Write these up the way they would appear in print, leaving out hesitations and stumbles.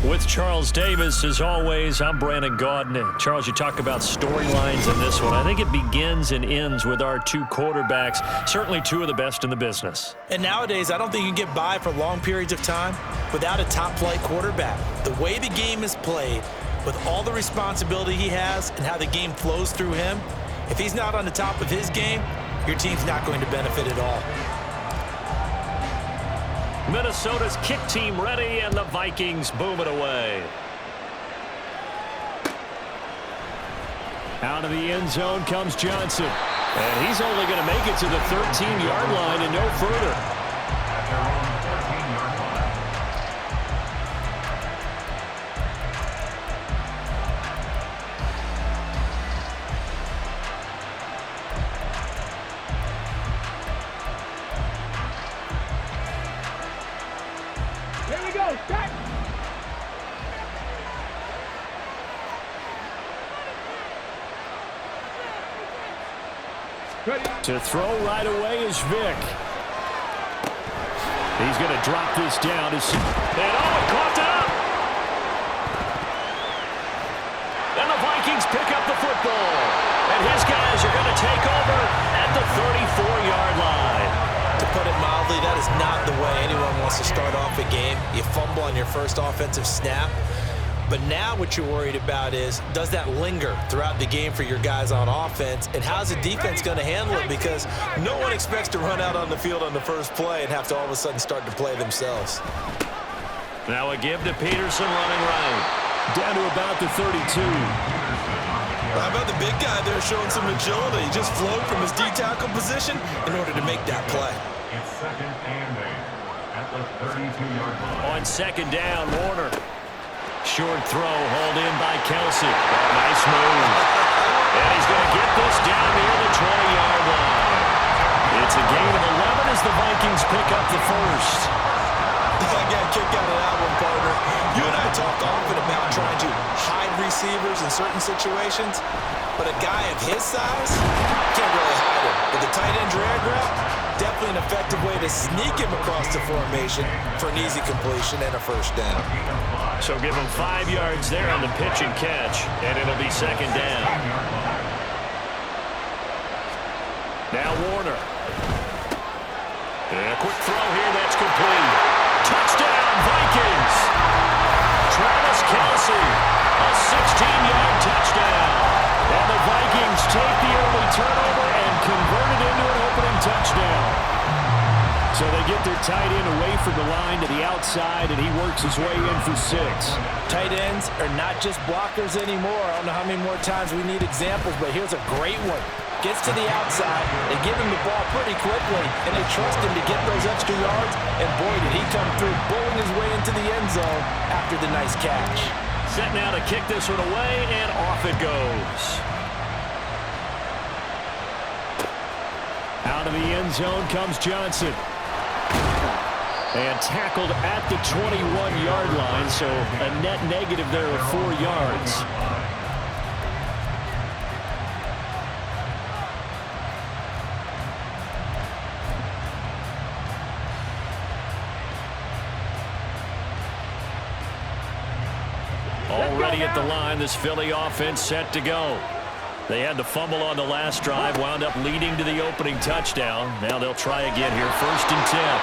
With Charles Davis, as always, I'm Brandon Gaudin. Charles, you talk about storylines in this one. I think it begins and ends with our two quarterbacks, certainly two of the best in the business. And nowadays, I don't think you can get by for long periods of time without a top-flight quarterback. The way the game is played, with all the responsibility he has and how the game flows through him, if he's not on the top of his game, your team's not going to benefit at all. Minnesota's kick team ready, and the Vikings boom it away. Out of the end zone comes Johnson. And he's only going to make it to the 13-yard line and no further. To throw right away is Vic. He's going to drop this down. And it caught up. And the Vikings pick up the football. And his guys are going to take over at the 34-yard line. To put it mildly, that is not the way anyone wants to start off a game. You fumble on your first offensive snap. But now what you're worried about is, does that linger throughout the game for your guys on offense? And how's the defense going to handle it? Because no one expects to run out on the field on the first play and have to all of a sudden start to play themselves. Now a give to Peterson running right. Down to about the 32. How about the big guy there showing some agility? He just flowed from his D-tackle position in order to make that play. It's second and 8 at the 32-yard line. On second down, Warner. Short throw, hauled in by Kelsey. Nice move. And he's going to get this down near the 20-yard line. It's a gain of 11 as the Vikings pick up the first. I got a kick out of that one, partner. You and I talk often about trying to hide receivers in certain situations, but a guy of his size can't really hide him. But the tight end drag route, definitely an effective way to sneak him across the formation for an easy completion and a first down. So give him 5 yards there on the pitch and catch, and it'll be second down. Now Warner. And a quick throw here, that's complete. Touchdown, Vikings! Travis Kelce, a 16-yard touchdown. And the Vikings take the early turnover and convert it into an opening touchdown. So they get their tight end away from the line to the outside, and he works his way in for 6. Tight ends are not just blockers anymore. I don't know how many more times we need examples, but here's a great one. Gets to the outside, they give him the ball pretty quickly, and they trust him to get those extra yards, and boy, did he come through, bowling his way into the end zone after the nice catch. Set now to kick this one away, and off it goes. Out of the end zone comes Johnson. And tackled at the 21-yard line, so a net negative there of 4 yards. Already at the line, this Philly offense set to go. They had to fumble on the last drive, wound up leading to the opening touchdown. Now they'll try again here, 1st and 10.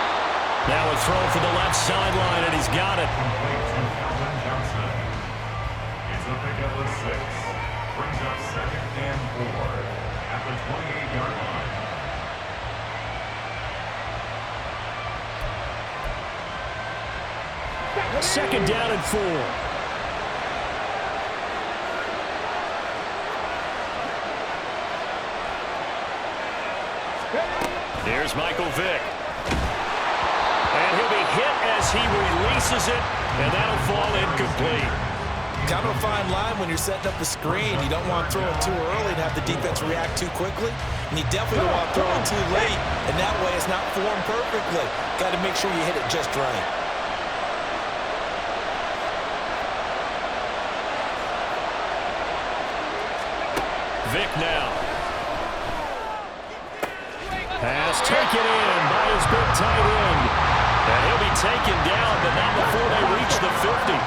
Now a throw for the left sideline, and he's got it. It's a pickup of 6. Brings up second and 4 at the 28-yard line. Second down and 4. Here's Michael Vick. And he'll be hit as he releases it, and that'll fall incomplete. Kind of a fine line when you're setting up the screen. You don't want to throw it too early and have the defense react too quickly. And you definitely don't want to throw it too late, and that way it's not formed perfectly. Got to make sure you hit it just right. Vick now. Pass taken in by his big tight end. And he'll be taken down, but not before they reach the 50.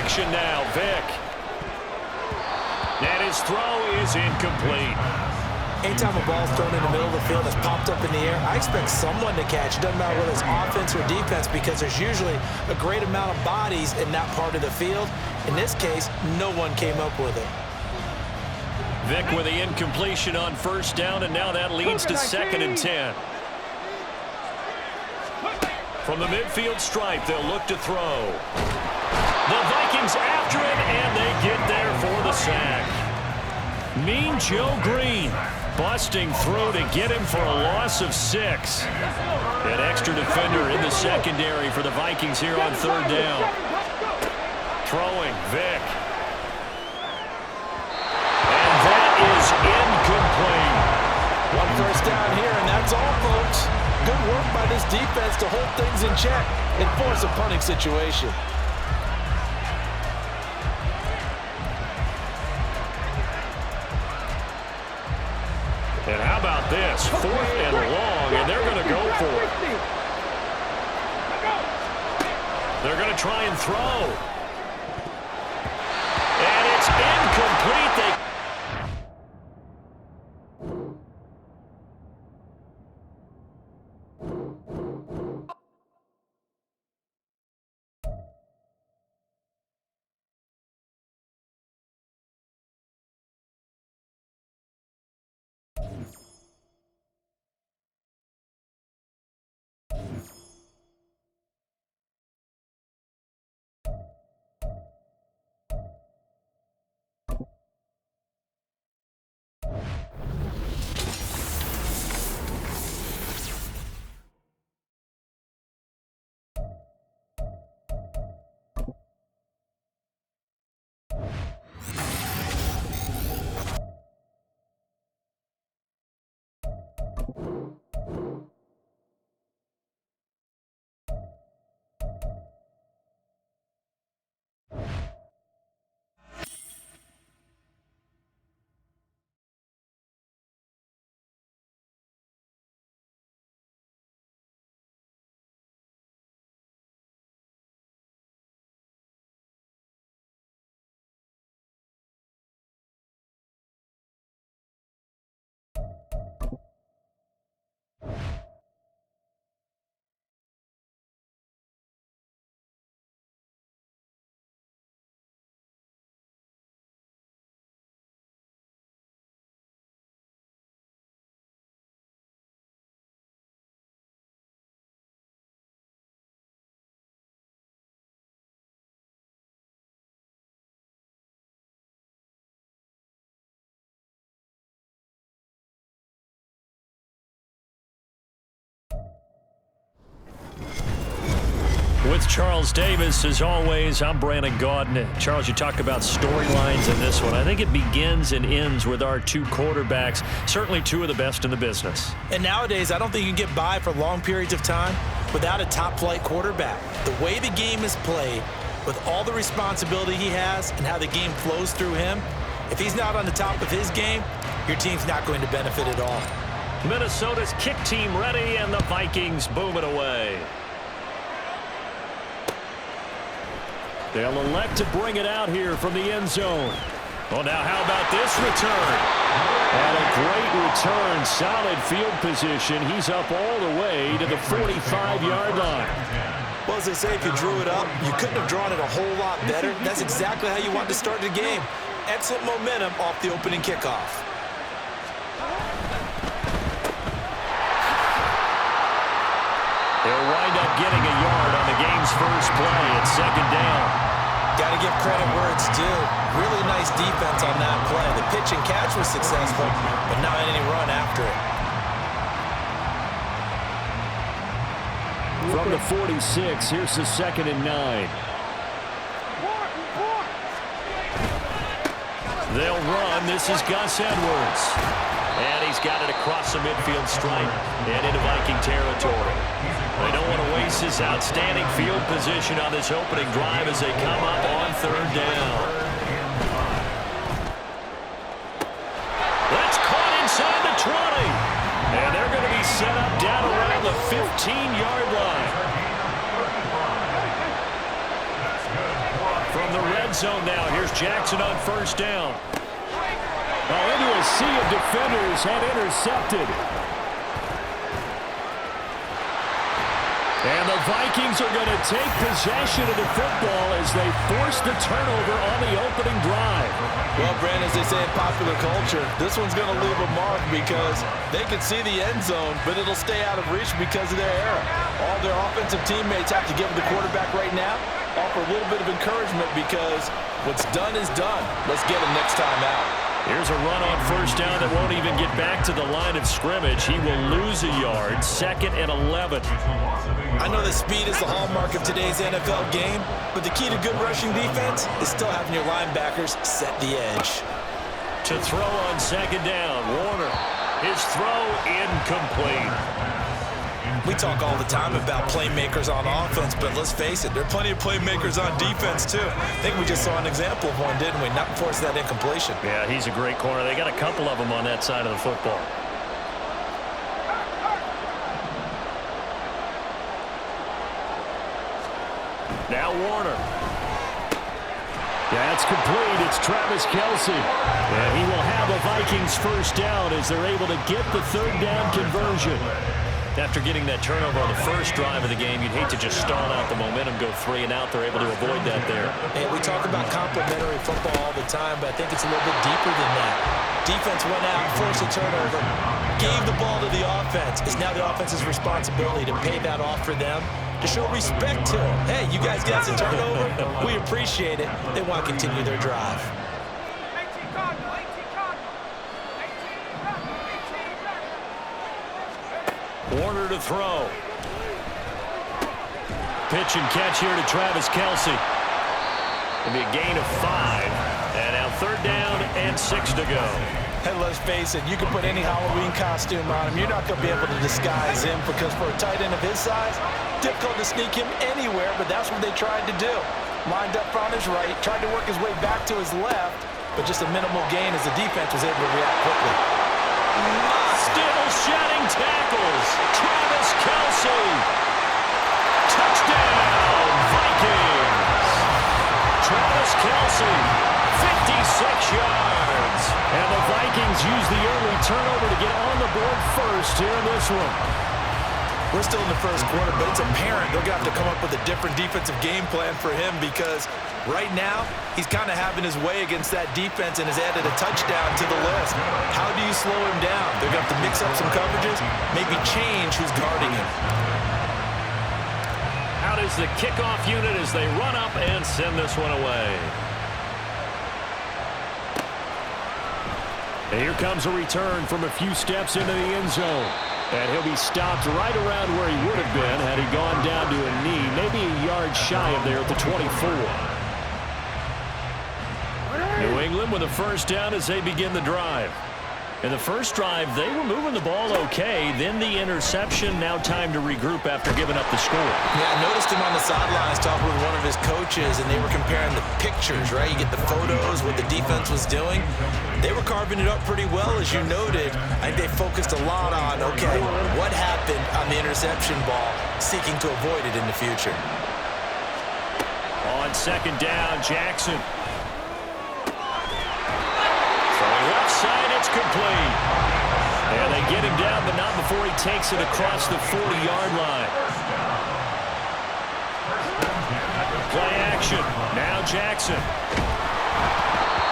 action now. Vick. And his throw is incomplete. Anytime a ball's thrown in the middle of the field that's popped up in the air, I expect someone to catch. It doesn't matter whether it's offense or defense, because there's usually a great amount of bodies in that part of the field. In this case, no one came up with it. Vick with the incompletion on first down, and now that leads to 2nd and 10. From the midfield stripe, they'll look to throw. The Vikings after it, and they get there for the sack. Mean Joe Green busting through to get him for a loss of 6. An extra defender in the secondary for the Vikings here on 3rd down. Throwing, Vick. And that is incomplete. One first down here, and that's all, folks. Good work by this defense to hold things in check and force a punting situation. And how about this? 4th and long, and they're going to go for it. They're going to try and throw. And it's incomplete. With Charles Davis, as always, I'm Brandon Gaudin. Charles, you talk about storylines in this one. I think it begins and ends with our 2 quarterbacks, certainly 2 of the best in the business. And nowadays, I don't think you can get by for long periods of time without a top-flight quarterback. The way the game is played, with all the responsibility he has and how the game flows through him, if he's not on the top of his game, your team's not going to benefit at all. Minnesota's kick team ready, and the Vikings boom it away. They'll elect to bring it out here from the end zone. Well, now how about this return? And a great return, solid field position. He's up all the way to the 45-yard line. Well, as they say, if you drew it up, you couldn't have drawn it a whole lot better. That's exactly how you want to start the game. Excellent momentum off the opening kickoff. They'll wind up getting a yard on the game's first play at 2nd down. Got to give credit where it's due. Really nice defense on that play. The pitch and catch was successful, but not any run after it. From the 46, here's the 2nd and 9. They'll run. This is Gus Edwards. And he's got it across the midfield stripe and into Viking territory. They don't want to waste this outstanding field position on this opening drive as they come up on 3rd down. That's caught inside the 20. And they're going to be set up down around the 15-yard line. From the red red zone now. Here's Jackson on first down. Into a sea of defenders and intercepted. And the Vikings are going to take possession of the football as they force the turnover on the opening drive. Well, Brandon, as they say in popular culture, this one's going to leave a mark because they can see the end zone, but it'll stay out of reach because of their error. All their offensive teammates have to give the quarterback right now, offer a little bit of encouragement because what's done is done. Let's get him next time out. Here's a run on first down that won't even get back to the line of scrimmage. He will lose a yard. 2nd and 11. I know that speed is the hallmark of today's NFL game, but the key to good rushing defense is still having your linebackers set the edge. To throw on 2nd down, Warner. His throw incomplete. We talk all the time about playmakers on offense, but let's face it, there are plenty of playmakers on defense too. I think we just saw an example of one, didn't we? Not force that incompletion. Yeah, he's a great corner. They got a couple of them on that side of the football. Now Warner. That's complete. It's Travis Kelce. And he will have a Vikings first down as they're able to get the 3rd down conversion. After getting that turnover on the first drive of the game, you'd hate to just stall out the momentum, go 3 and out. They're able to avoid that there. Hey, we talk about complementary football all the time, but I think it's a little bit deeper than that. Defense went out, forced a turnover, gave the ball to the offense. It's now the offense's responsibility to pay that off for them, to show respect to them. Hey, you guys got the turnover. We appreciate it. They want to continue their drive. Warner to throw. Pitch and catch here to Travis Kelce. It'll be a gain of 5. And now 3rd down and 6 to go. Hey, let's face it, you can put any Halloween costume on him. You're not going to be able to disguise him because for a tight end of his size, difficult to sneak him anywhere, but that's what they tried to do. Lined up on his right, tried to work his way back to his left, but just a minimal gain as the defense was able to react quickly. Still shedding tackles. Travis Kelce. Touchdown, Vikings. Travis Kelce, 56 yards. And the Vikings use the early turnover to get on the board first here in this one. We're still in the first quarter, but it's apparent they're going to have to come up with a different defensive game plan for him because right now he's kind of having his way against that defense and has added a touchdown to the list. How do you slow him down? They're going to have to mix up some coverages, maybe change who's guarding him. Out is the kickoff unit as they run up and send this one away. And here comes a return from a few steps into the end zone. And he'll be stopped right around where he would have been had he gone down to a knee, maybe a yard shy of there at the 24. New England with a first down as they begin the drive. In the first drive, they were moving the ball okay. Then the interception. Now time to regroup after giving up the score. Yeah, I noticed him on the sidelines talking with one of his coaches, and they were comparing the pictures, right? You get the photos, what the defense was doing. They were carving it up pretty well, as you noted. I think they focused a lot on, okay, what happened on the interception ball, seeking to avoid it in the future. On 2nd down, Jackson. Left side, it's complete. And they get him down, but not before he takes it across the 40-yard line. Play action. Now Jackson.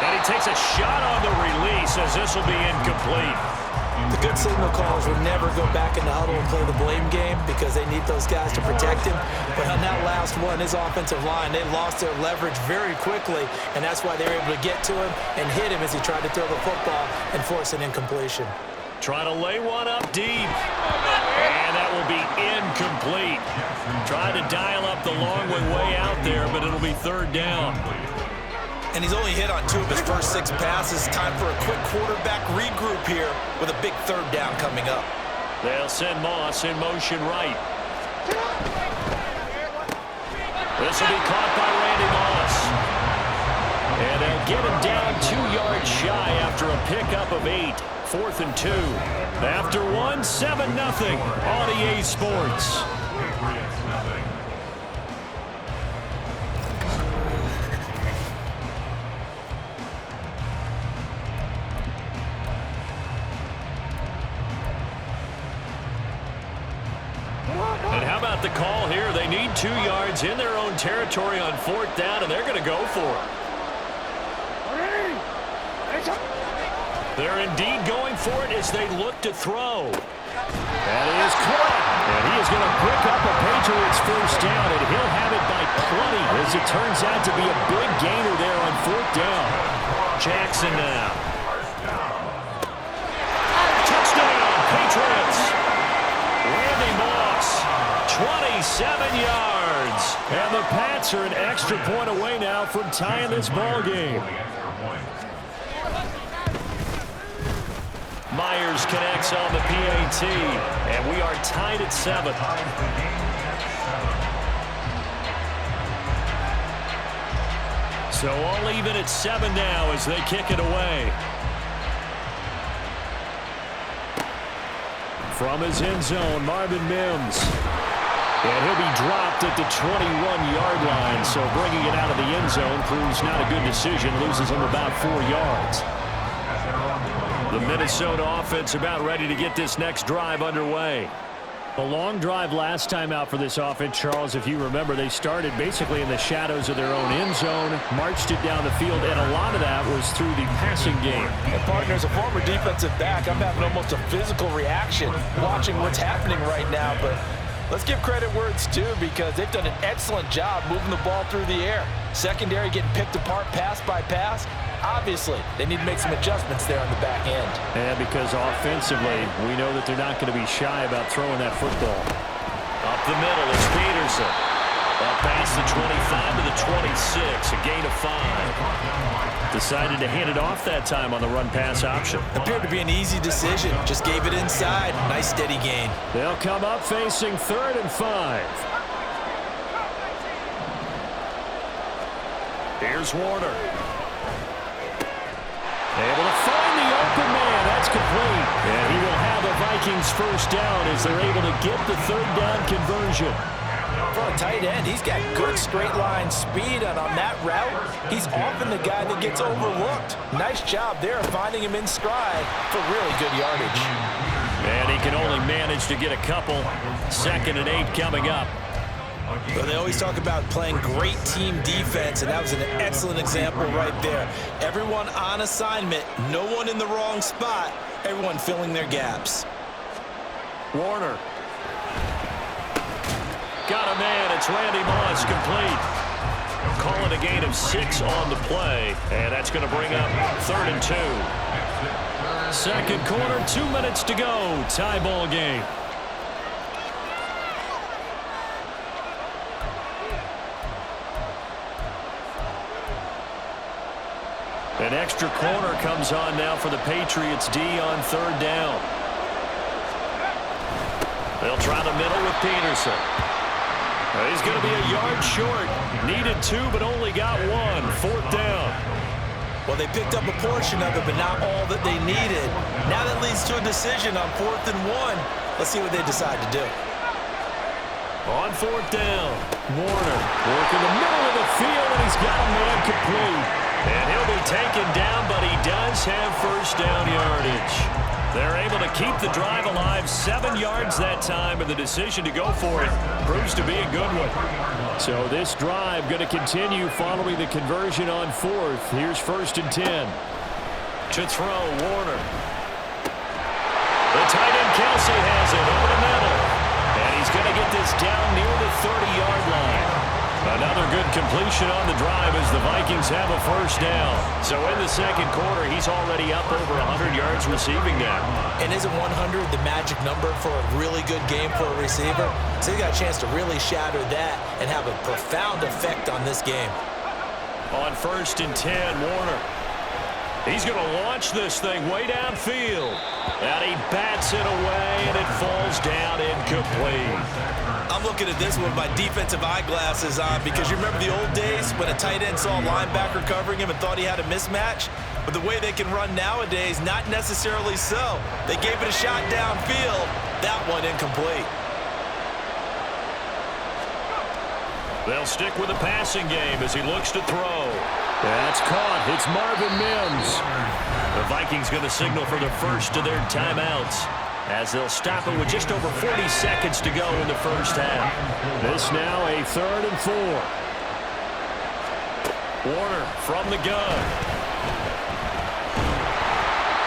And he takes a shot on the release as this will be incomplete. The good signal callers would never go back in the huddle and play the blame game because they need those guys to protect him. But on that last one, his offensive line, they lost their leverage very quickly, and that's why they were able to get to him and hit him as he tried to throw the football and force an incompletion. Trying to lay one up deep. And that will be incomplete. Trying to dial up the long way out there, but it'll be 3rd down. And he's only hit on 2 of his first 6 passes. Time for a quick quarterback regroup here with a big 3rd down coming up. They'll send Moss in motion right. This will be caught by Randy Moss. And they'll get him down 2 yards shy after a pickup of 8. 4th and 2. After 1, 7-0 on EA Sports. the call here. They need 2 yards in their own territory on 4th down, and they're going to go for it. They're indeed going for it as they look to throw. That is caught. And he is going to pick up a Patriots first down, and he'll have it by plenty as it turns out to be a big gainer there on 4th down. Jackson now. Touchdown, Patriots. Randy Moss, 27 yards. And the Pats are an extra point away now from tying this ball game. Myers connects on the PAT, and we are tied at 7. So all even at 7 now as they kick it away. From his end zone, Marvin Mims. And he'll be dropped at the 21-yard line, so bringing it out of the end zone proves not a good decision, loses him about 4 yards. The Minnesota offense about ready to get this next drive underway. A long drive last time out for this offense, Charles. If you remember, they started basically in the shadows of their own end zone, marched it down the field, and a lot of that was through the passing game. And partner, as a former defensive back, I'm having almost a physical reaction watching what's happening right now. But let's give credit where it's due, because they've done an excellent job moving the ball through the air. Secondary getting picked apart pass by pass. Obviously, they need to make some adjustments there on the back end. And because offensively, we know that they're not going to be shy about throwing that football. Up the middle, it's Peterson. Up past the 25 to the 26, a gain of 5. Decided to hand it off that time on the run-pass option. Appeared to be an easy decision. Just gave it inside. Nice steady gain. They'll come up facing 3rd and 5. Here's Warner. Able to find the open man. That's complete. And he will have the Vikings first down as they're able to get the 3rd down conversion. For a tight end, he's got good straight line speed, and on that route, he's often the guy that gets overlooked. Nice job there finding him in stride for really good yardage. And he can only manage to get a couple. 2nd and 8 coming up. Well, they always talk about playing great team defense, and that was an excellent example right there. Everyone on assignment, no one in the wrong spot, everyone filling their gaps. Warner. Got a man. It's Randy Moss, complete. Calling a gain of 6 on the play, and that's going to bring up 3rd and 2. 2nd quarter, 2 minutes to go. Tie ball game. An extra corner comes on now for the Patriots D on 3rd down. They'll try the middle with Peterson. He's going to be a yard short. Needed 2, but only got 1. 4th down. Well, they picked up a portion of it, but not all that they needed. Now that leads to a decision on 4th and 1. Let's see what they decide to do. On 4th down, Warner working the middle of the field, and he's got a man complete. And he'll be taken down, but he does have first down yardage. They're able to keep the drive alive, 7 yards that time, and the decision to go for it proves to be a good one. So this drive going to continue following the conversion on 4th. Here's 1st and 10. To throw, Warner. The tight end Kelsey has it over the middle. And he's going to get this down near the 30-yard line. Another good completion on the drive as the Vikings have a first down. So in the 2nd quarter, he's already up over 100 yards receiving now. And isn't 100 the magic number for a really good game for a receiver? So he got a chance to really shatter that and have a profound effect on this game. On 1st and 10, Warner. He's going to launch this thing way downfield. And he bats it away, and it falls down incomplete. I'm looking at this with my defensive eyeglasses on, because you remember the old days when a tight end saw a linebacker covering him and thought he had a mismatch? But the way they can run nowadays, not necessarily so. They gave it a shot downfield. That one incomplete. They'll stick with the passing game as he looks to throw. That's caught. It's Marvin Mims. The Vikings going to signal for the first of their timeouts. as they'll stop it with just over 40 seconds to go in the first half. This now a 3rd and 4. Warner from the gun.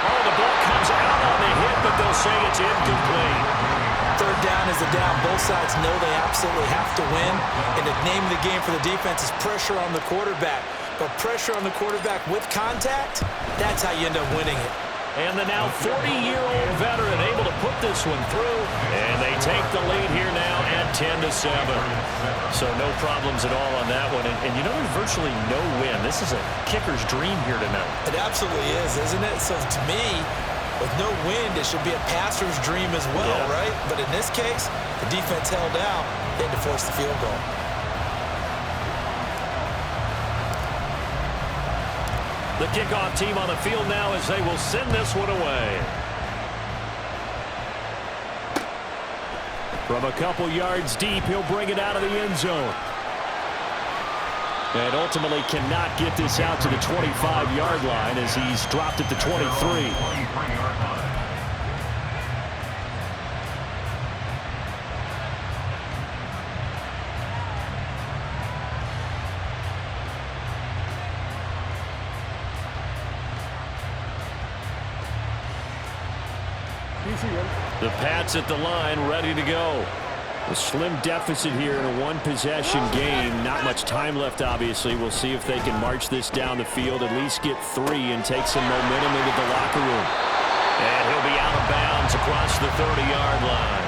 Oh, the ball comes out on the hit, but they'll say it's incomplete. 3rd down is the down. Both sides know they absolutely have to win. And the name of the game for the defense is pressure on the quarterback. But pressure on the quarterback with contact, that's how you end up winning it. And the now 40-year-old veteran able to put this one through. And they take the lead here now at 10-7. So no problems at all on that one. And you know, there's virtually no win. This is a kicker's dream here tonight. It absolutely is, isn't it? So to me, with no wind, it should be a passer's dream as well, right? But in this case, the defense held out. They had to force the field goal. The kickoff team on the field now as they will send this one away. From a couple yards deep, he'll bring it out of the end zone. And ultimately cannot get this out to the 25-yard line as he's dropped at the 23. The Pats at the line, ready to go. A slim deficit here in a one-possession game. Not much time left, obviously. We'll see if they can march this down the field, at least get 3 and take some momentum into the locker room. And he'll be out of bounds across the 30-yard line.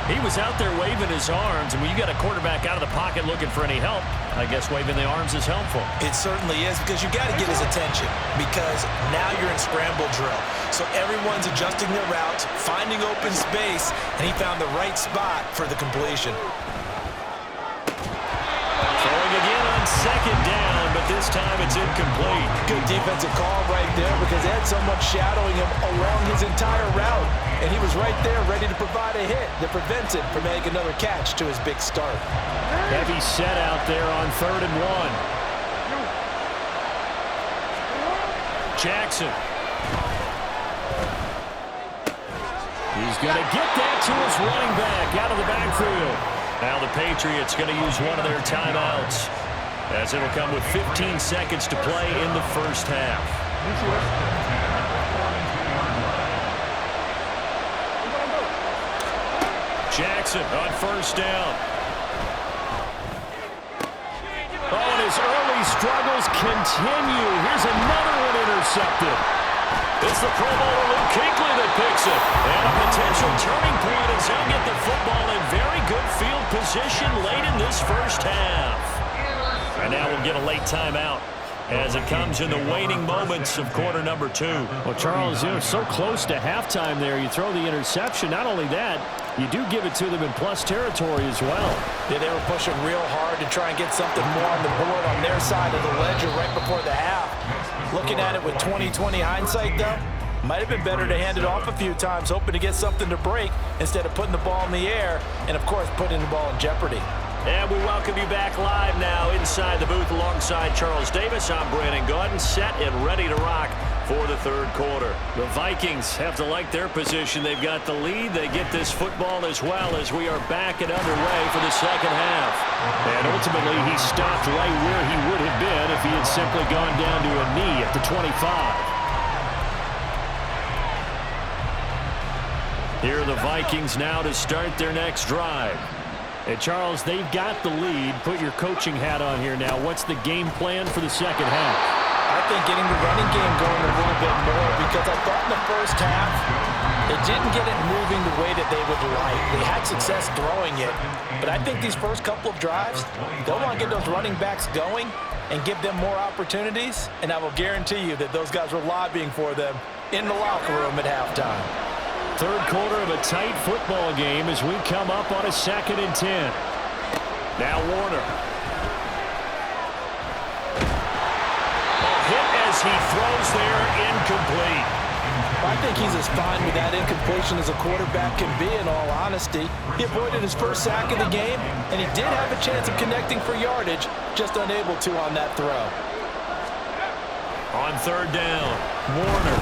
He was out there waving his arms, and when you got a quarterback out of the pocket looking for any help, I guess waving the arms is helpful. It certainly is, because you got to get his attention, because now you're in scramble drill. So everyone's adjusting their routes, finding open space, and he found the right spot for the completion. Throwing again on 2nd down, but this time it's incomplete. Good defensive call right there, because they had someone shadowing him along his entire route. And he was right there ready to provide a hit that prevents him from making another catch to his big start. Heavy set out there on 3rd and 1. Jackson. He's going to get that to his running back out of the backfield. Now the Patriots going to use one of their timeouts, as it'll come with 15 seconds to play in the first half. Jackson on 1st down. Oh, and his early struggles continue. Here's another one intercepted. It's the Pro Bowler Luke Kuechly that picks it. And a potential turning point as he'll get the football in very good field position late in this first half. And now we'll get a late timeout as it comes in the waning moments of quarter number 2. Well, Charles, you're so close to halftime there. You throw the interception. Not only that, you do give it to them in plus territory as well. Yeah, they were pushing real hard to try and get something more on the board on their side of the ledger right before the half. Looking at it with 20/20 hindsight, though, might have been better to hand it off a few times, hoping to get something to break instead of putting the ball in the air and, of course, putting the ball in jeopardy. And we welcome you back live now inside the booth alongside Charles Davis. I'm Brandon Gaudin, set and ready to rock for the 3rd quarter. The Vikings have to like their position. They've got the lead. They get this football as well as we are back and underway for the 2nd half. And ultimately, he stopped right where he would have been if he had simply gone down to a knee at the 25. Here are the Vikings now to start their next drive. And Charles, they've got the lead. Put your coaching hat on here now. What's the game plan for the 2nd half? I think getting the running game going a little bit more, because I thought in the first half they didn't get it moving the way that they would like. They had success throwing it, but I think these first couple of drives, they'll want to get those running backs going and give them more opportunities, and I will guarantee you that those guys were lobbying for them in the locker room at halftime. 3rd quarter of a tight football game as we come up on a 2nd and 10. Now Warner. A hit as he throws there, incomplete. I think he's as fine with that incompletion as a quarterback can be, in all honesty. He avoided his first sack of the game, and he did have a chance of connecting for yardage, just unable to on that throw. On 3rd down, Warner.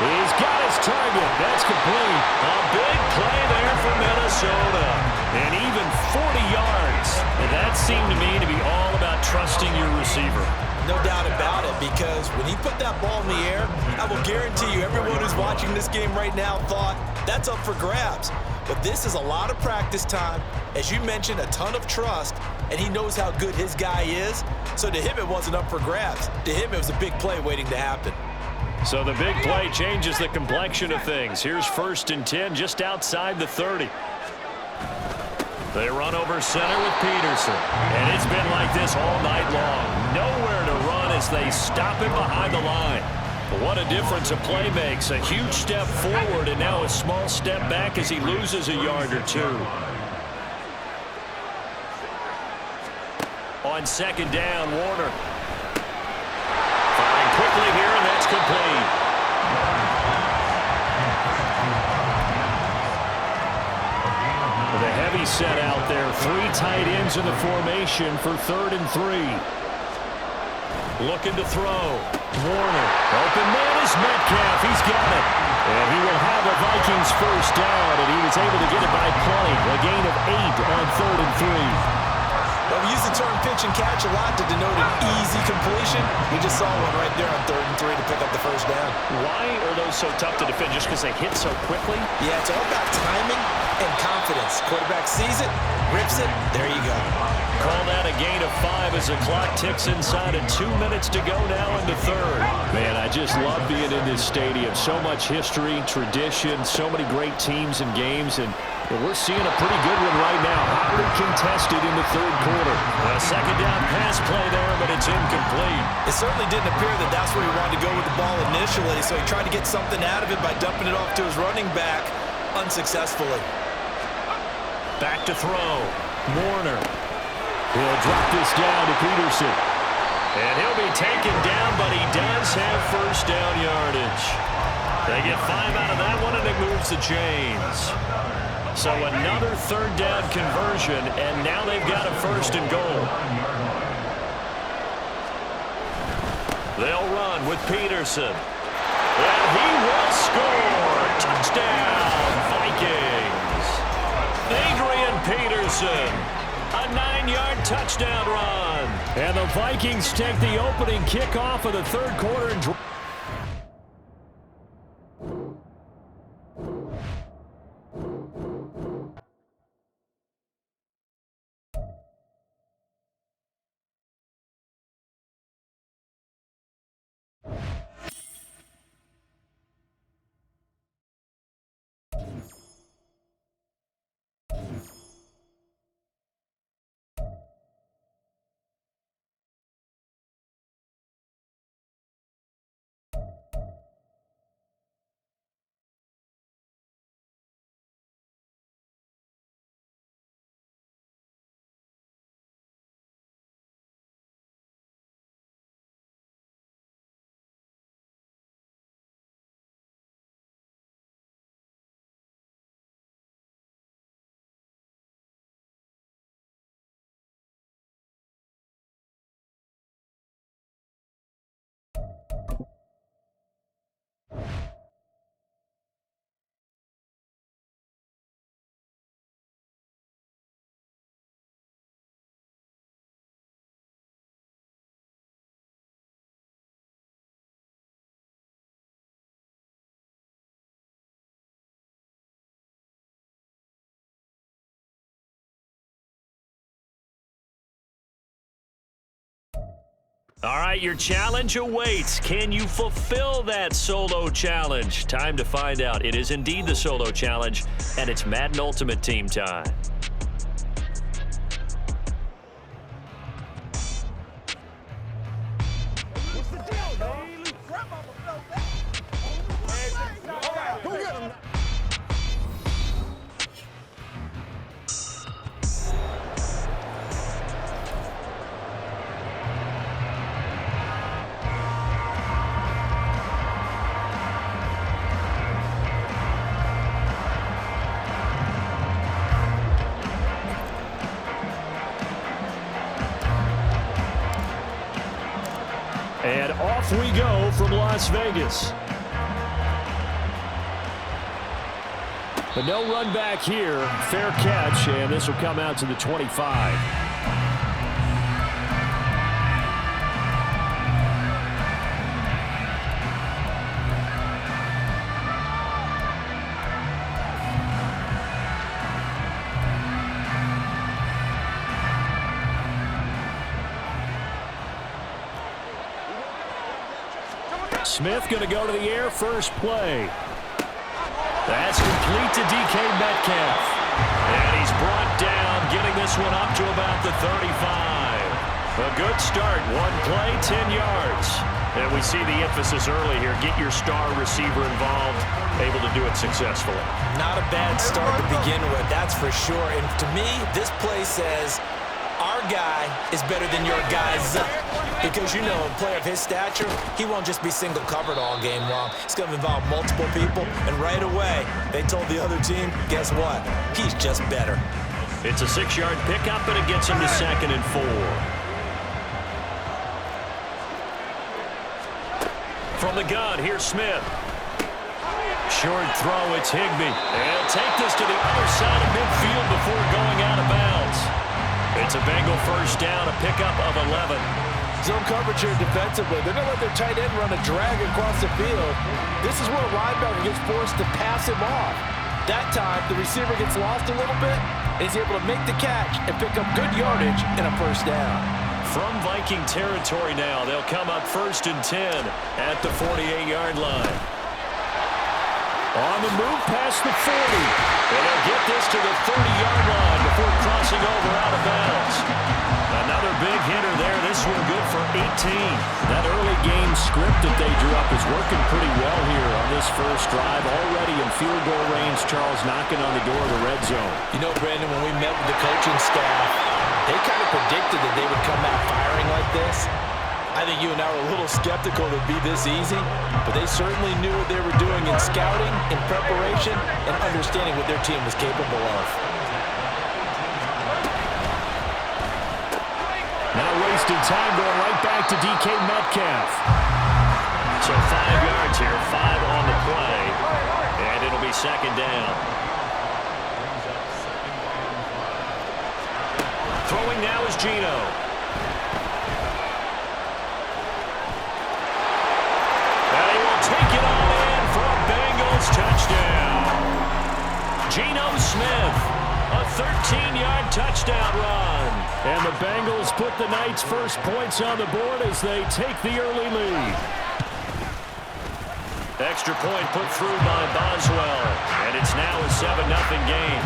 He's got his target. That's complete. A big play there for Minnesota. And even 40 yards. And that seemed to me to be all about trusting your receiver. No doubt about it, because when he put that ball in the air, I will guarantee you everyone who's watching this game right now thought that's up for grabs. But this is a lot of practice time. As you mentioned, a ton of trust, and he knows how good his guy is. So to him, it wasn't up for grabs. To him, it was a big play waiting to happen. So the big play changes the complexion of things. Here's 1st and 10 just outside the 30. They run over center with Peterson. And it's been like this all night long. Nowhere to run as they stop him behind the line. But what a difference a play makes. A huge step forward and now a small step back as he loses a yard or two. On 2nd down, Warner. Firing quickly here, and that's complete. The heavy set out there. 3 tight ends in the formation for 3rd and 3. Looking to throw. Warner. Open man is Metcalf. He's got it. And he will have the Vikings 1st down, and he was able to get it by plenty. A gain of 8 on 3rd and 3. Well, we use the term pitch and catch a lot to denote an easy completion. We just saw one right there on 3rd and 3 to pick up the 1st down. Why are those so tough to defend? Just because they hit so quickly? Yeah, it's all about timing and confidence. Quarterback sees it, rips it, there you go. Call that a gain of 5 as the clock ticks inside and 2 minutes to go now in the 3rd. Man, I just love being in this stadium. So much history, tradition, so many great teams and games, and we're seeing a pretty good one right now. Hotly contested in the 3rd quarter. A 2nd down pass play there, but it's incomplete. It certainly didn't appear that that's where he wanted to go with the ball initially, so he tried to get something out of it by dumping it off to his running back unsuccessfully. Back to throw. Warner. He'll drop this down to Peterson. And he'll be taken down, but he does have 1st down yardage. They get 5 out of that one, and it moves the chains. So another 3rd down conversion, and now they've got a 1st and goal. They'll run with Peterson. And he will score. Touchdown, Vikings. Adrian Peterson. A 9-yard touchdown run. And the Vikings take the opening kickoff of the 3rd quarter and all right, your challenge awaits. Can you fulfill that solo challenge? Time to find out. It is indeed the solo challenge, and it's Madden Ultimate Team time. And off we go from Las Vegas. But no run back here. Fair catch, and this will come out to the 25. Smith going to go to the air first play. That's complete to DK Metcalf. And he's brought down, getting this one up to about the 35. A good start. One play, 10 yards. And we see the emphasis early here. Get your star receiver involved, able to do it successfully. Not a bad start to begin with, that's for sure. And to me, this play says, our guy is better than your guys. Because, you know, a player of his stature, he won't just be single covered all game long. He's going to involve multiple people. And right away, they told the other team, guess what? He's just better. It's a 6-yard pickup, and it gets him to 2nd and 4. From the gun, here's Smith. Short throw, it's Higbee. And take this to the other side of midfield before going out of bounds. It's a Bengal first down, a pickup of 11. Zone coverage here defensively. They're going to let their tight end run a drag across the field. This is where a linebacker gets forced to pass him off. That time, the receiver gets lost a little bit, and he's able to make the catch and pick up good yardage and a first down. From Viking territory now, they'll come up 1st and 10 at the 48-yard line. On the move past the 40. And they'll get this to the 30-yard line before crossing over out of bounds. Another big hitter there. This one good for 18. That early game script that they drew up is working pretty well here on this first drive. Already in field goal range, Charles knocking on the door of the red zone. You know, Brandon, when we met with the coaching staff, they kind of predicted that they would come out firing like this. I think you and I were a little skeptical that it'd be this easy, but they certainly knew what they were doing in scouting, in preparation, and understanding what their team was capable of. Now wasting time going right back to DK Metcalf. So 5 yards here, 5 on the play, and it'll be 2nd down. Throwing now is Geno. Take it all in for a Bengals touchdown. Geno Smith, a 13-yard touchdown run. And the Bengals put the Knights' first points on the board as they take the early lead. Extra point put through by Boswell, and it's now a 7-0 game.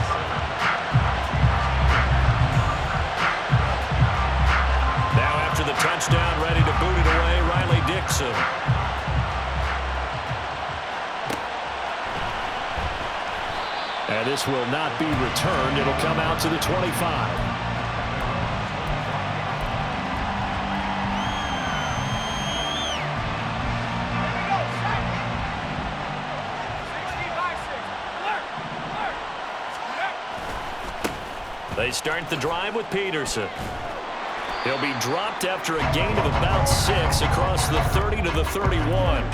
Now after the touchdown, ready to boot it away, Riley Dixon. And this will not be returned. It'll come out to the 25. They start the drive with Peterson. He'll be dropped after a gain of about 6 across the 30 to the 31.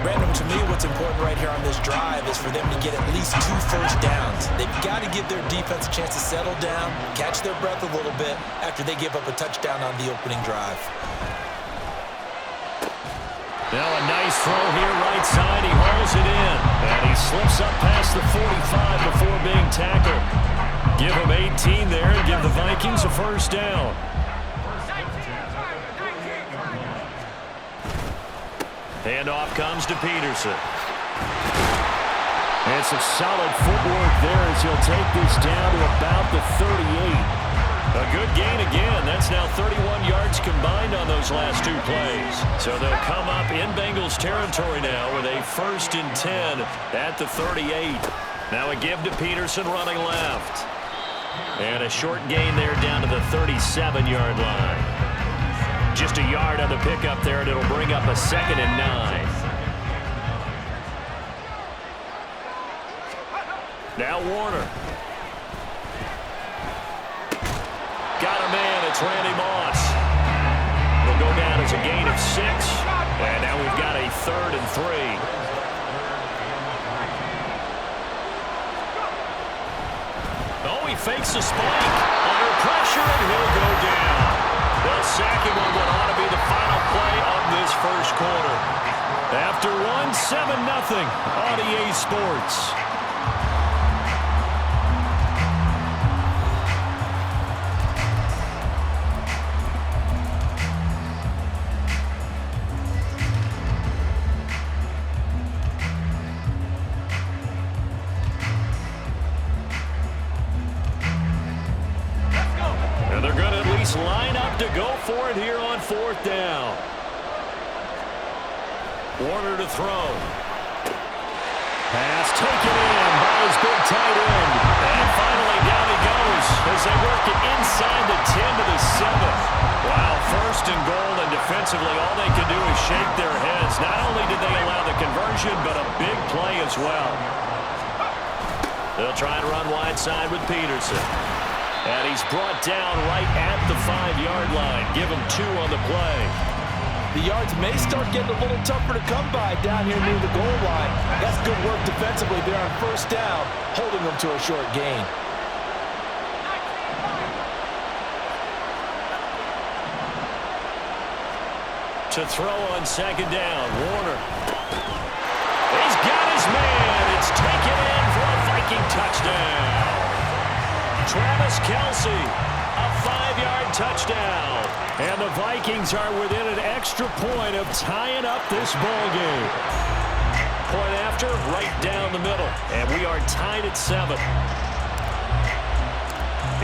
Brandon, to me, what's important right here on this drive is for them to get at least 2 first downs. They've got to give their defense a chance to settle down, catch their breath a little bit after they give up a touchdown on the opening drive. Now a nice throw here right side. He hauls it in. And he slips up past the 45 before being tackled. Give him 18 there and give the Vikings a first down. Handoff comes to Peterson. And some solid footwork there as he'll take this down to about the 38. A good gain again. That's now 31 yards combined on those last 2 plays. So they'll come up in Bengals territory now with a 1st and 10 at the 38. Now a give to Peterson running left. And a short gain there down to the 37-yard line. Just a yard on the pickup there, and it'll bring up a 2nd and 9. Now Warner. Got a man, it's Randy Moss. It'll go down as a gain of 6, and now we've got a 3rd and 3. he fakes a spike. Under pressure, and he'll go down. They'll sack him on what ought to be the final play of this first quarter. After one, 7-0 on EA Sports. And they're going to at least line up to go for it here on fourth down. Warner to throw. Pass taken in by his big tight end. And finally down he goes as they work it inside the 10 to the 7. Wow, first and goal, and defensively all they can do is shake their heads. Not only did they allow the conversion, but a big play as well. They'll try and run wide side with Peterson. And he's brought down right at the 5-yard line. Give him 2 on the play. The yards may start getting a little tougher to come by down here near the goal line. That's good work defensively there on first down, holding them to a short gain. To throw on second down, Warner. He's got his man. It's taken in for a Viking touchdown. Travis Kelce, a 5-yard touchdown. And the Vikings are within an extra point of tying up this ball game. Point after, right down the middle. And we are tied at 7.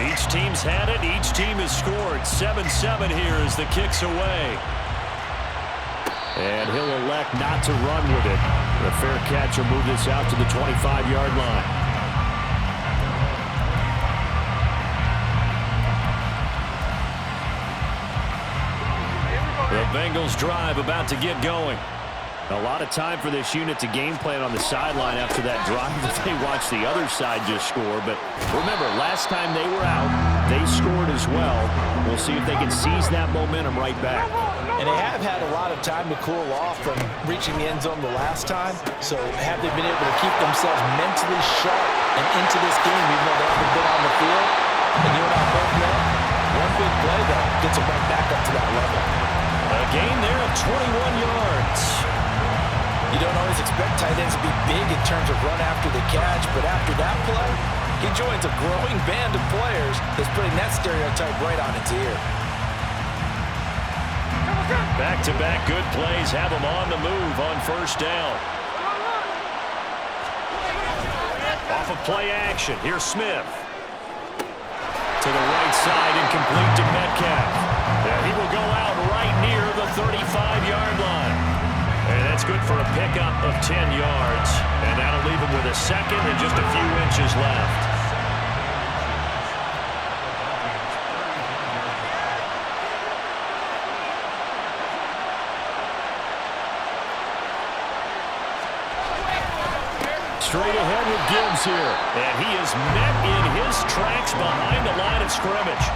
Each team's had it. Each team has scored. 7-7 here as the kick's away. And he'll elect not to run with it. The fair catch will move this out to the 25-yard line. The Bengals drive about to get going. A lot of time for this unit to game plan on the sideline after that drive that they watched the other side just score. But remember, last time they were out, they scored as well. We'll see if they can seize that momentum right back. And they have had a lot of time to cool off from reaching the end zone the last time. So have they been able to keep themselves mentally sharp and into this game even though they haven't been on the field? And you and I both know, one big play, though, gets them right back up to that level. A gain there of 21 yards. You don't always expect tight ends to be big in terms of run after the catch, but after that play, he joins a growing band of players that's putting that stereotype right on its ear. Back-to-back good plays have them on the move on first down. Off of play action, here's Smith. To the right side, incomplete to Metcalf. And he will go out right near the 35-yard line. And that's good for a pickup of 10 yards. And that'll leave him with a second and just a few inches left. Straight ahead with Gibbs here. And he is met in his tracks behind the line of scrimmage.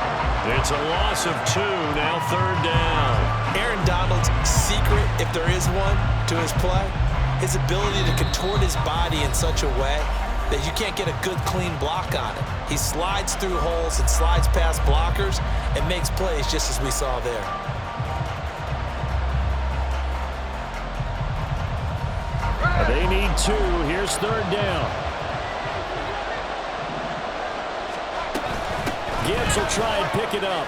It's a loss of 2, now third down. Aaron Donald's secret, if there is one, to his play, his ability to contort his body in such a way that you can't get a good, clean block on it. He slides through holes and slides past blockers and makes plays just as we saw there. They need 2. Here's third down. Gibbs will try and pick it up.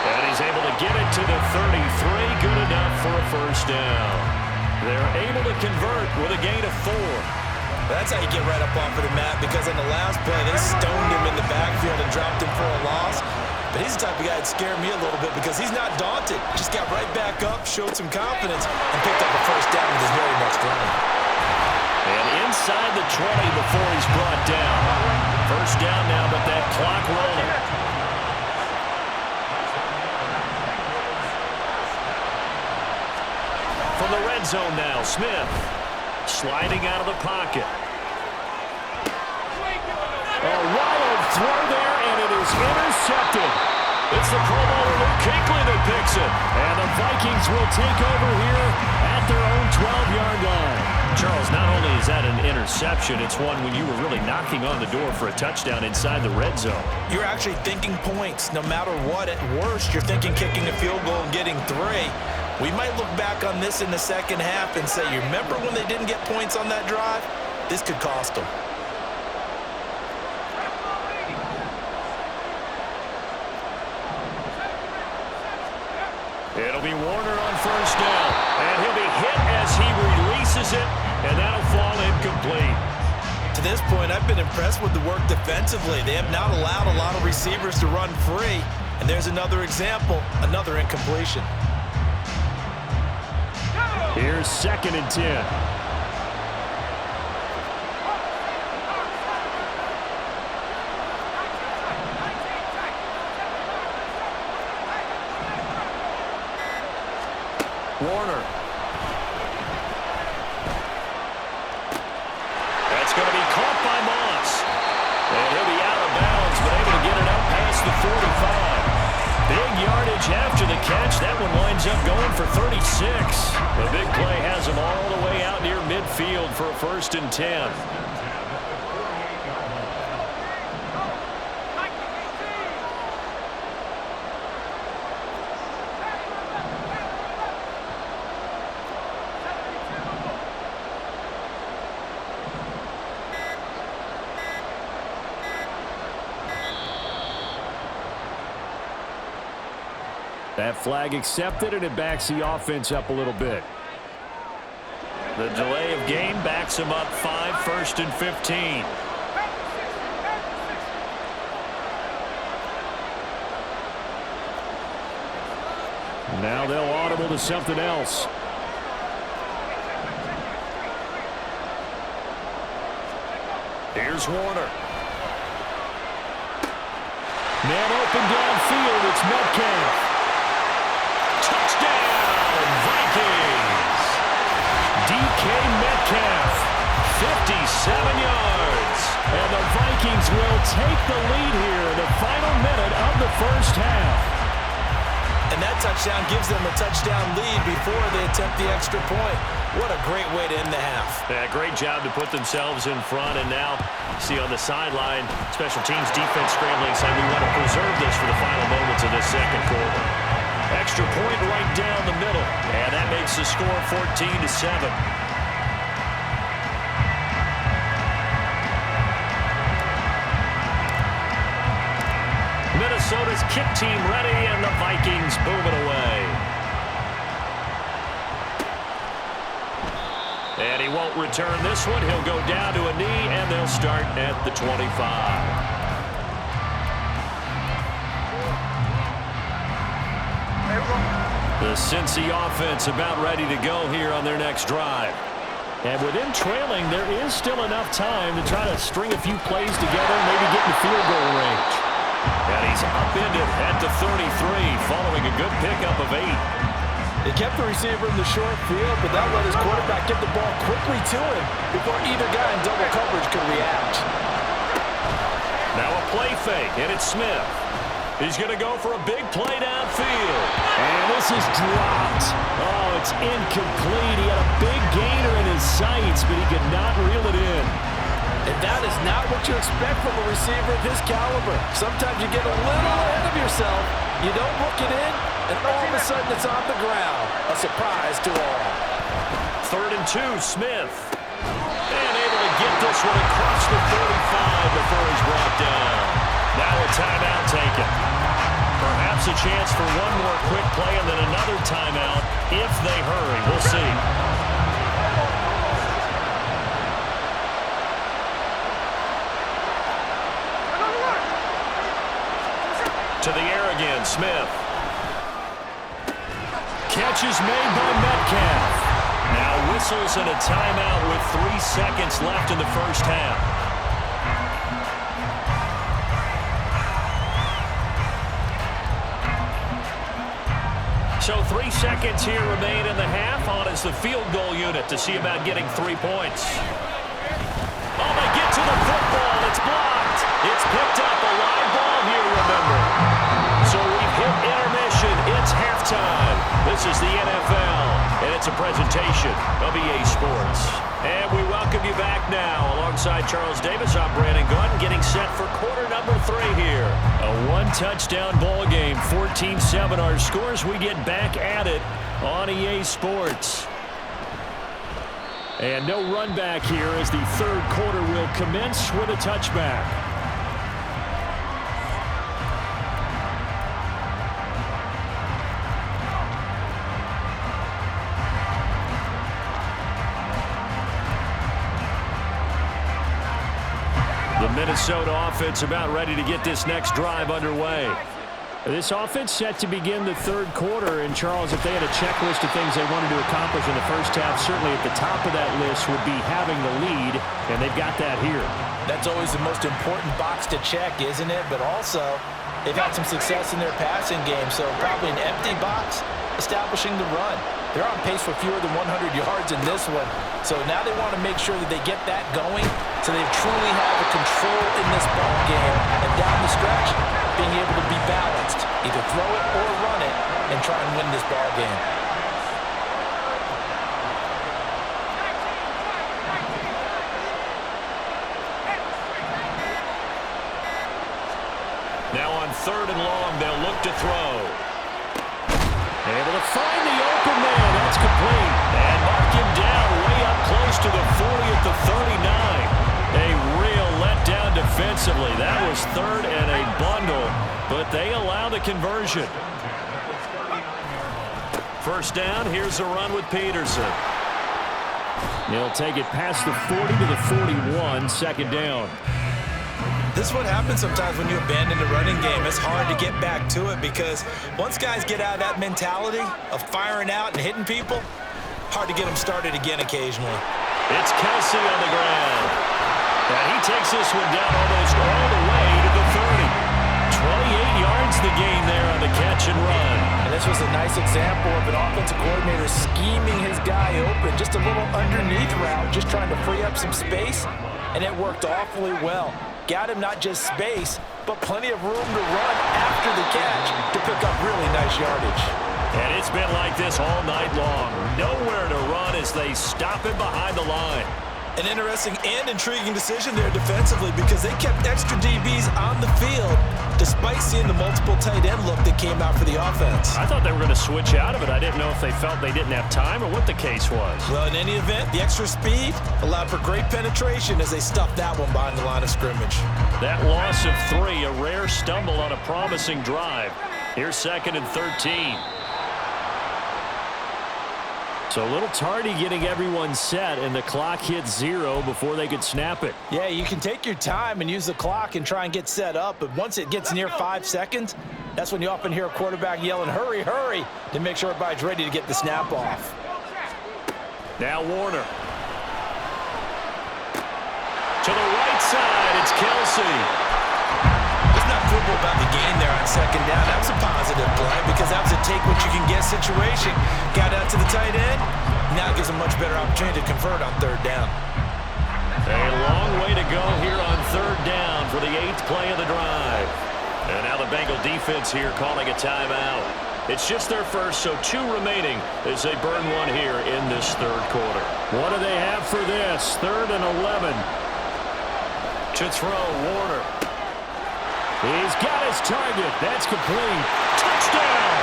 And he's able to get it to the 33. Good enough for a first down. They're able to convert with a gain of 4. That's how you get right up off of the mat, because on the last play, they stoned him in the backfield and dropped him for a loss. But he's the type of guy that scared me a little bit because he's not daunted. Just got right back up, showed some confidence, and picked up a first down with his very next run. And inside the 20 before he's brought down. First down now, but that clock rolling. From the red zone now, Smith sliding out of the pocket. A wild throw there, and it is intercepted. It's the Pro Bowler Luke Kuechly that picks it. And the Vikings will take over here at their own 12-yard line. Charles, not only is that an interception, it's one when you were really knocking on the door for a touchdown inside the red zone. You're actually thinking points. No matter what, at worst, you're thinking kicking a field goal and getting 3. We might look back on this in the second half and say, you remember when they didn't get points on that drive? This could cost them. It'll be Warner on first down, and he'll be hit as he releases it, and that'll fall incomplete. To this point, I've been impressed with the work defensively. They have not allowed a lot of receivers to run free, and there's another example, another incompletion. Here's 2nd and 10. Warner. That's going to be caught by Moss. And he'll be out of bounds, but able to get it up past the 45. Big yardage after the catch. That one winds up going for 36. The big play has him all the way out near midfield for a 1st and 10. That flag accepted, and it backs the offense up a little bit. The delay of game backs him up 5, 1st and 15. Now they'll audible to something else. Here's Warner. Man open downfield, it's Metcalf. Touchdown, Vikings! DK Metcalf, 57 yards. And the Vikings will take the lead here in the final minute of the first half. And that touchdown gives them a touchdown lead before they attempt the extra point. What a great way to end the half. Yeah, great job to put themselves in front. And now, see on the sideline, special teams defense scrambling, saying we want to preserve this for the final moments of this second quarter. Extra point right down the middle. And that makes the score 14-7. Minnesota's kick team ready, and the Vikings boom it away. And he won't return this one. He'll go down to a knee, and they'll start at the 25. The Cincy offense about ready to go here on their next drive. And with him trailing, there is still enough time to try to string a few plays together, maybe get in the field goal range. And he's upended at the 33, following a good pickup of 8. They kept the receiver in the short field, but that let his quarterback get the ball quickly to him before either guy in double coverage could react. Now a play fake, and it's Smith. He's going to go for a big play downfield. And this is dropped. Oh, it's incomplete. He had a big gainer in his sights, but he could not reel it in. And that is not what you expect from a receiver of his caliber. Sometimes you get a little ahead of yourself, you don't hook it in, and all of a sudden it's on the ground. A surprise to all. 3rd and 2, Smith. And able to get this one across the 35 before he's brought down. Now a timeout taken. Perhaps a chance for one more quick play and then another timeout if they hurry. We'll see. To the air again, Smith. Catch is made by Metcalf. Now whistles and a timeout with 3 seconds left in the first half. So 3 seconds here remain in the half. On is the field goal unit to see about getting 3 points. Oh, they get to the football. It's blocked. It's picked up. A live ball here, remember. So we This is the NFL, and it's a presentation of EA Sports. And we welcome you back now. Alongside Charles Davis, I'm Brandon Gunn, getting set for quarter number 3 here. A one-touchdown ball game, 14-7 our scores. We get back at it on EA Sports. And no run back here as the third quarter will commence with a touchback. The Minnesota offense about ready to get this next drive underway. This offense set to begin the third quarter. And, Charles, if they had a checklist of things they wanted to accomplish in the first half, certainly at the top of that list would be having the lead, and they've got that here. That's always the most important box to check, isn't it? But also, they've had some success in their passing game, so probably an empty box establishing the run. They're on pace for fewer than 100 yards in this one. So now they want to make sure that they get that going so they truly have a control in this ball game. And down the stretch, being able to be balanced, either throw it or run it, and try and win this ball game. Now on third and long, they'll look to throw. Able to find the open man. That's complete. And mark him down way up close to the 40 at the 39. A real letdown defensively. That was third and a bundle, but they allow the conversion. First down, here's a run with Peterson. He'll take it past the 40 to the 41, second down. This is what happens sometimes when you abandon the running game. It's hard to get back to it because once guys get out of that mentality of firing out and hitting people, hard to get them started again occasionally. It's Kelsey on the ground. And he takes this one down almost all the way to the 30. 28 yards the gain there on the catch and run. And this was a nice example of an offensive coordinator scheming his guy open. Just a little underneath route, just trying to free up some space, and it worked awfully well. Got him not just space, but plenty of room to run after the catch to pick up really nice yardage. And it's been like this all night long. Nowhere to run as they stop him behind the line. An interesting and intriguing decision there defensively because they kept extra DBs on the field despite seeing the multiple tight end look that came out for the offense. I thought they were going to switch out of it. I didn't know if they felt they didn't have time or what the case was. Well, in any event, the extra speed allowed for great penetration as they stuffed that one behind the line of scrimmage. That loss of 3, a rare stumble on a promising drive. Here's second and 13. So a little tardy getting everyone set, and the clock hit 0 before they could snap it. Yeah, you can take your time and use the clock and try and get set up, but once it gets near 5 seconds, that's when you often hear a quarterback yelling, hurry, hurry, to make sure everybody's ready to get the snap off. Now Warner. To the right side, it's Kelsey. Let's not quibble about the gain there on second down. That was a positive play because that was a take-what-you-can-get situation. Got out to the tight end. Now it gives them much better opportunity to convert on third down. A long way to go here on third down for the 8th play of the drive. And now the Bengal defense here calling a timeout. It's just their first, so 2 remaining as they burn 1 here in this third quarter. What do they have for this? 3rd and 11. To throw, Warner. He's got his target. That's complete. Touchdown!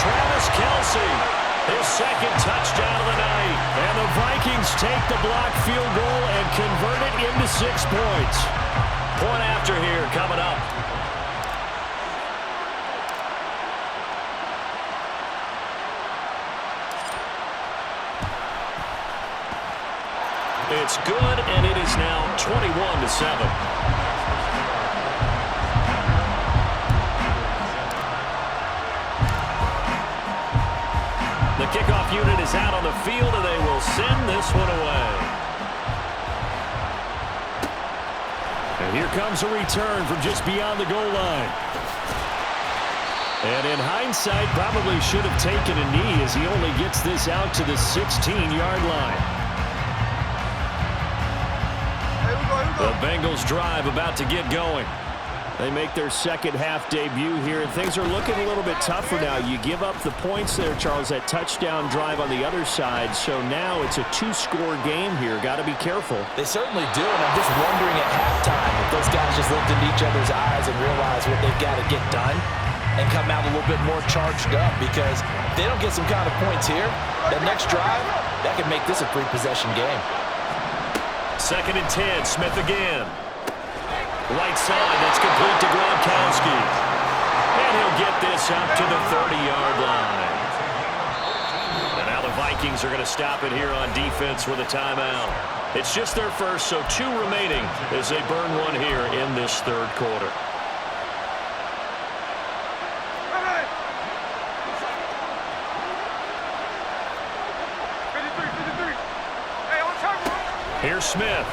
Travis Kelsey, his second touchdown of the night. And the Vikings take the blocked field goal and convert it into 6 points. Point after here coming up. It's good, and it is now 21-7. The kickoff unit is out on the field, and they will send this one away. And here comes a return from just beyond the goal line. And in hindsight, probably should have taken a knee as he only gets this out to the 16-yard line. The Bengals drive about to get going. They make their second half debut here, and things are looking a little bit tougher now. You give up the points there, Charles, that touchdown drive on the other side. So now it's a two-score game here. Got to be careful. They certainly do, and I'm just wondering at halftime if those guys just looked into each other's eyes and realized what they've got to get done and come out a little bit more charged up, because if they don't get some kind of points here, that next drive, that could make this a three-possession game. 2nd and 10, Smith again. Right side, that's complete to Gronkowski. And he'll get this up to the 30-yard line. And now the Vikings are going to stop it here on defense with a timeout. It's just their first, so 2 remaining as they burn one here in this third quarter. Here's Smith.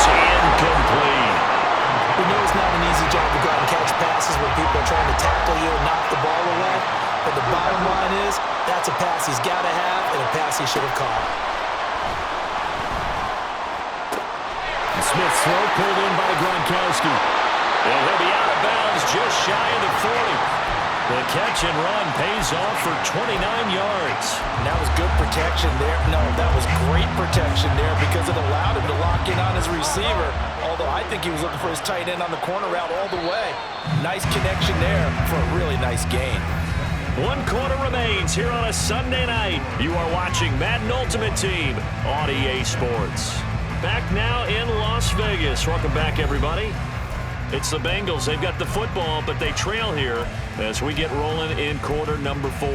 Incomplete. We know it's not an easy job to go out and catch passes when people are trying to tackle you and knock the ball away. But the bottom line is, that's a pass he's got to have and a pass he should have caught. Smith's throw pulled in by Gronkowski. And he'll be out of bounds just shy of the 40. The catch and run pays off for 29 yards. And that was good protection there. No, that was great protection there because it allowed him to lock in on his receiver. Although I think he was looking for his tight end on the corner route all the way. Nice connection there for a really nice gain. 1 quarter remains here on a Sunday night. You are watching Madden Ultimate Team on EA Sports. Back now in Las Vegas. Welcome back, everybody. It's the Bengals. They've got the football, but they trail here as we get rolling in quarter number 4.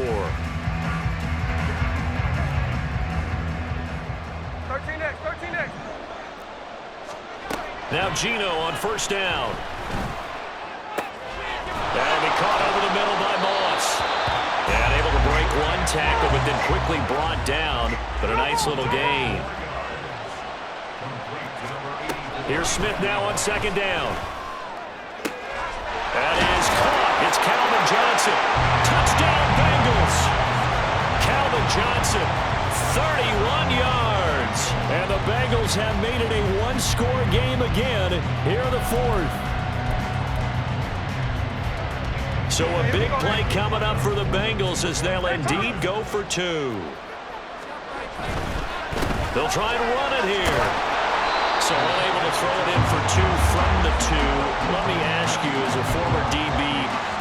13 next. Now Gino on first down. And he caught over the middle by Moss. And able to break one tackle, but then quickly brought down. But a nice little gain. Here's Smith now on 2nd down. That is caught. It's Calvin Johnson. Touchdown, Bengals. Calvin Johnson, 31 yards. And the Bengals have made it a one-score game again here in the 4th. So a big play coming up for the Bengals as they'll indeed go for 2. They'll try and run it here. So unable to throw it in for 2 from the 2. Let me ask you, as a former DB,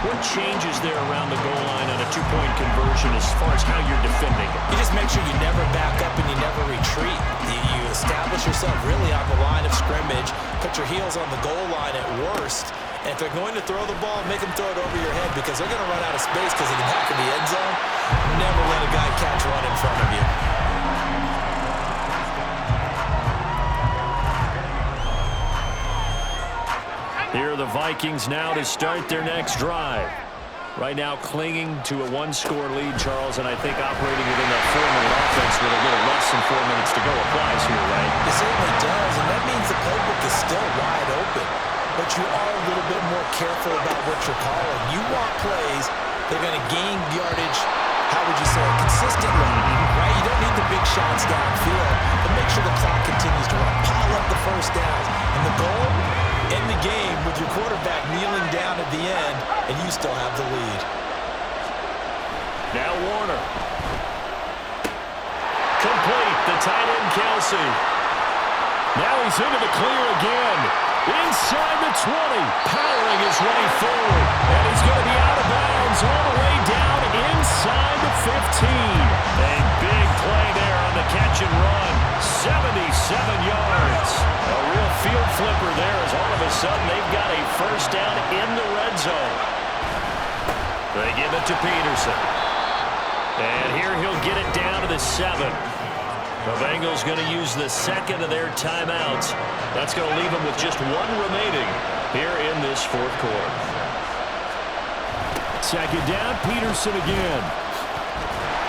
what changes there around the goal line on a 2-point conversion as far as how you're defending it? You just make sure you never back up and you never retreat. You establish yourself really on the line of scrimmage, put your heels on the goal line at worst, and if they're going to throw the ball, make them throw it over your head because they're going to run out of space because of the back of the end zone. Never let a guy catch one in front of you. Here are the Vikings now to start their next drive. Right now clinging to a 1-score lead, Charles, and I think operating within that 4-minute offense with a little less than 4 minutes to go applies here, right? It certainly does, and that means the playbook is still wide open. But you are a little bit more careful about what you're calling. You want plays that are going to gain yardage, how would you say, consistently, right? You don't need the big shots downfield, but make sure the clock continues to run. Pile up the first downs. And the goal, end the game with your quarterback kneeling down at the end, and you still have the lead. Now Warner. Complete, the tight end Kelsey. Now he's into the clear again. Inside the 20, powering his way forward. And he's going to be out of bounds all the way down inside the 15. A big play there on the catch and run. 77 yards. A real field flipper there as all of a sudden they've got a first down in the red zone. They give it to Peterson. And here he'll get it down to the 7. The Bengals going to use the second of their timeouts. That's going to leave them with just 1 remaining here in this 4th quarter. 2nd down, Peterson again.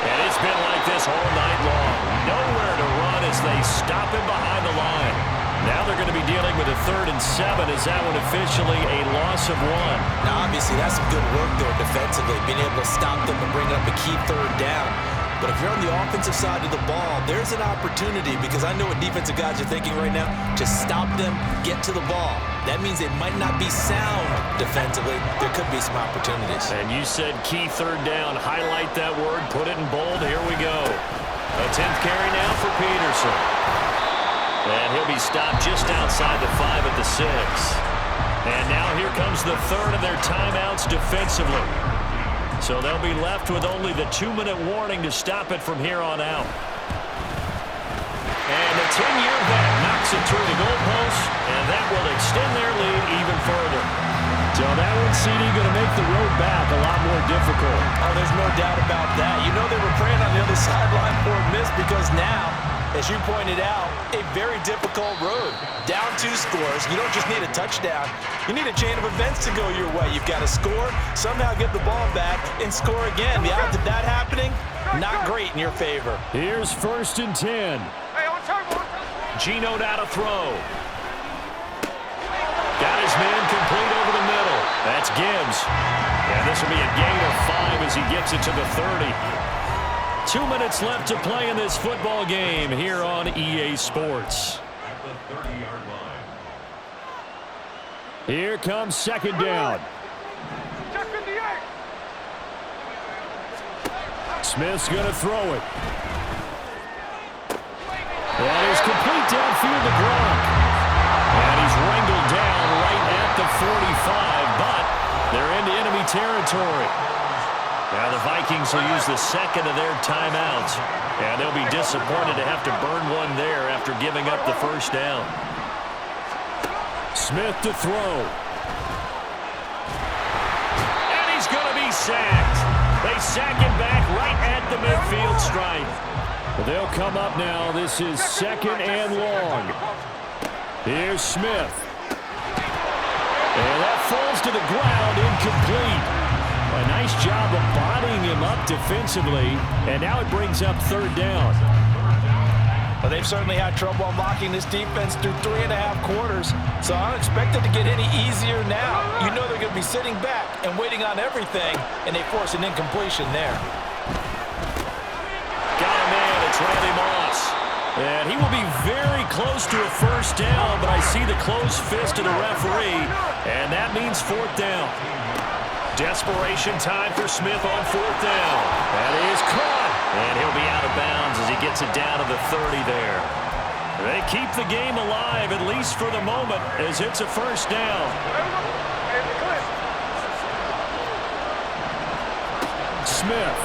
And it's been like this all night long. Nowhere to run as they stop him behind the line. Now they're going to be dealing with a 3rd and 7. Is that one officially a loss of 1? Now, obviously, that's some good work there defensively, being able to stop them and bring up a key 3rd down. But if you're on the offensive side of the ball, there's an opportunity, because I know what defensive guys are thinking right now. Just stop them, get to the ball. That means they might not be sound defensively. There could be some opportunities. And you said key third down. Highlight that word. Put it in bold. Here we go. A 10th carry now for Peterson. And he'll be stopped just outside the 5 at the 6. And now here comes the third of their timeouts defensively. So they'll be left with only the 2-minute warning to stop it from here on out. And the 10-year vet knocks it through the goalpost, and that will extend their lead even further. So that one, CD, going to make the road back a lot more difficult. Oh, there's no doubt about that. You know they were praying on the other sideline for a miss, because now, as you pointed out, a very difficult road. Down 2 scores. You don't just need a touchdown. You need a chain of events to go your way. You've got to score, somehow get the ball back, and score again. The odds of that happening, not great in your favor. Here's 1st and 10. Hey, on turn. Gino now to throw. Got his man complete over the middle. That's Gibbs. And this will be a gain of 5 as he gets it to the 30. 2 minutes left to play in this football game here on EA Sports. At the 30-yard line. Here comes 2nd down. Check 58. Smith's going to throw it. That is complete downfield to Gronk. And he's wrangled down right at the 45, but they're into enemy territory. Now the Vikings will use the 2nd of their timeouts, and they'll be disappointed to have to burn one there after giving up the 1st down. Smith to throw. And he's going to be sacked. They sack him back right at the midfield stripe. They'll come up now. This is 2nd and long. Here's Smith. And that falls to the ground, incomplete. A nice job of bodying him up defensively, and now it brings up 3rd down. Well, they've certainly had trouble unlocking this defense through 3.5 quarters, so I don't expect it to get any easier now. You know they're going to be sitting back and waiting on everything, and they force an incompletion there. Got a man, it's Randy Moss. And he will be very close to a 1st down, but I see the closed fist of the referee, and that means 4th down. Desperation time for Smith on 4th down. That is caught. And he'll be out of bounds as he gets it down to the 30 there. They keep the game alive, at least for the moment, as it's a 1st down. Smith.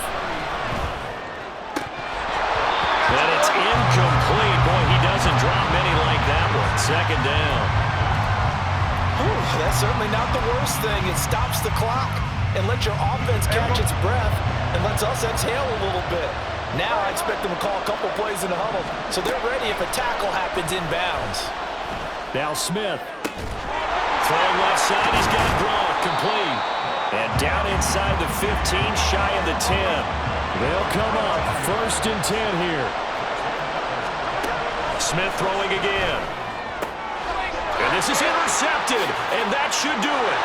And it's incomplete. Boy, he doesn't drop many like that one. 2nd down. That's certainly not the worst thing. It stops the clock and lets your offense catch its breath and lets us exhale a little bit. Now I expect them to call a couple plays in the huddle, so they're ready if a tackle happens inbounds. Now Smith. Throwing left side, he's got Gronk complete. And down inside the 15, shy of the 10. They'll come up 1st and 10 here. Smith throwing again. And this is intercepted, and that should do it.